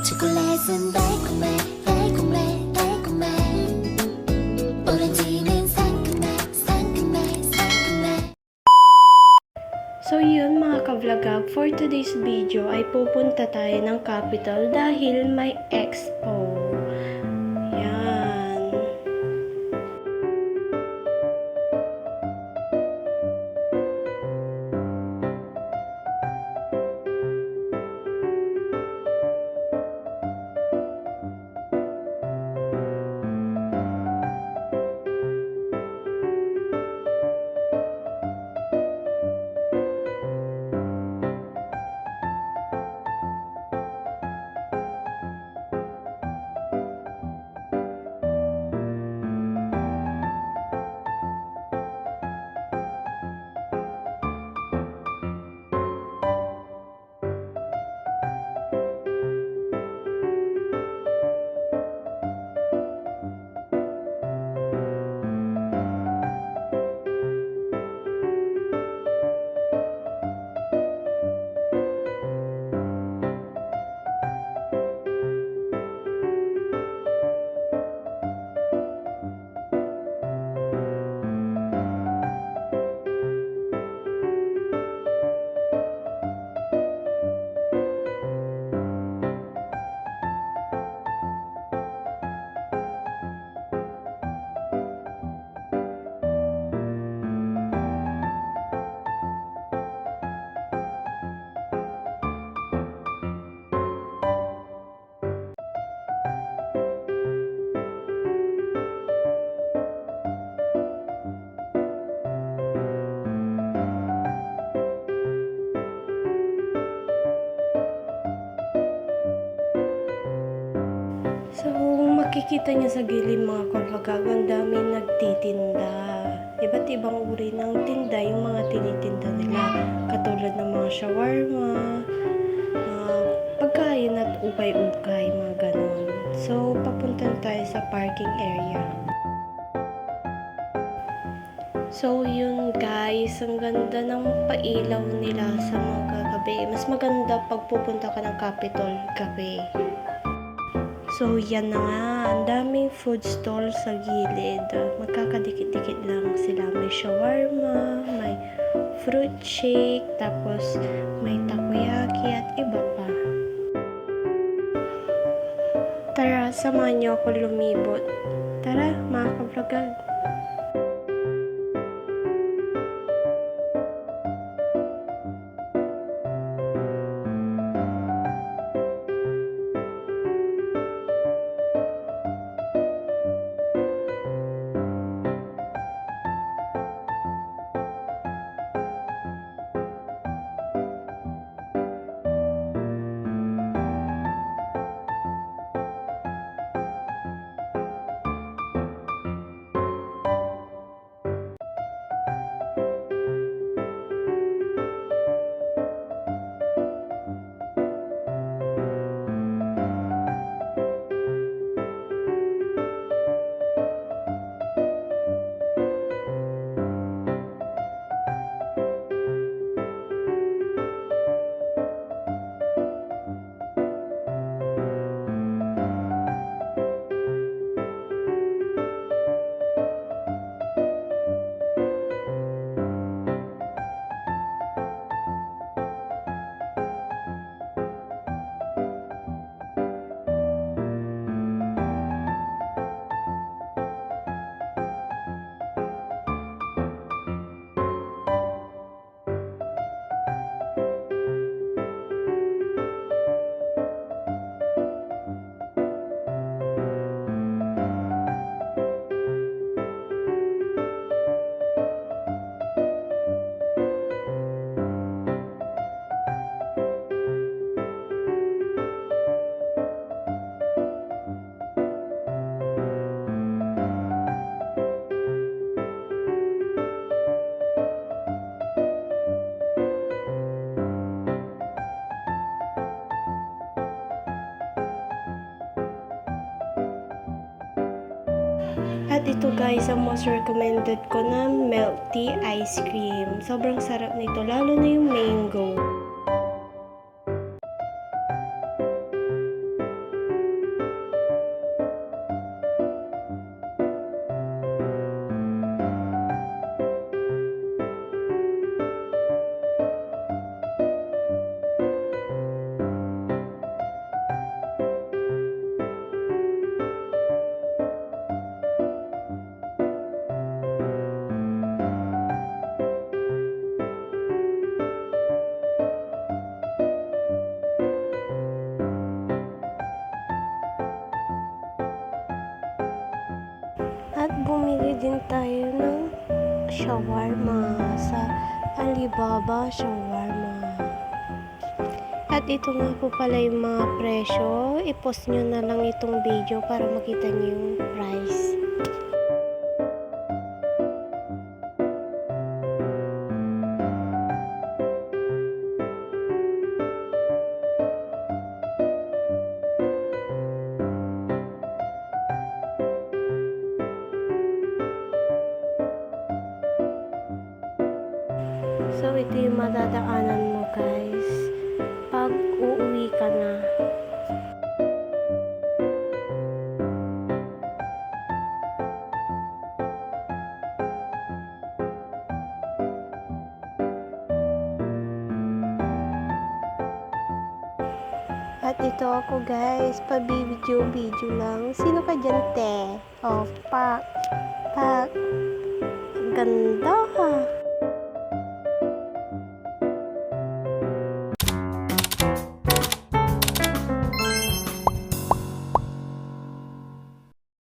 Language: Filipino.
초콜릿은 달콤해 달콤해 달콤해 오렌지는 상큼해 상큼해 상큼해. So yun mga ka-vlogag, for today's video ay pupunta tayo ng Capitol dahil may expo. Yan. So, makikita niyo sa gilid mga ka-vlogag, ang daming nagtitinda. Iba't ibang uri ng tinda yung mga tinitinda nila. Katulad ng mga shawarma, pagkain at ukay-ukay, mga ganon. So, papunta tayo sa parking area. So, yun guys, ang ganda ng pailaw nila sa mga gabi. Mas maganda pag pupunta ka ng Capitol gabi. So, yan na nga. Ang daming food stall sa gilid. Magkakadikit-dikit lang sila. May shawarma, may fruit shake, tapos may takoyaki at iba pa. Tara, samahan niyo ako lumibot. Tara, mga ka-vlogag. At ito guys, ang most recommended ko na milk tea ice cream. Sobrang sarap nito, lalo na yung mango. din tayo ng shawarma sa Alibaba Shawarma. At ito nga po pala yung mga presyo. I-post nyo na lang itong video para makita nyo yung price. So, ito yung madadaanan mo guys pag uuwi ka na. At ito ako guys, pa-video lang. Sino ka dyan, te? Oh, pak. Ganda ha.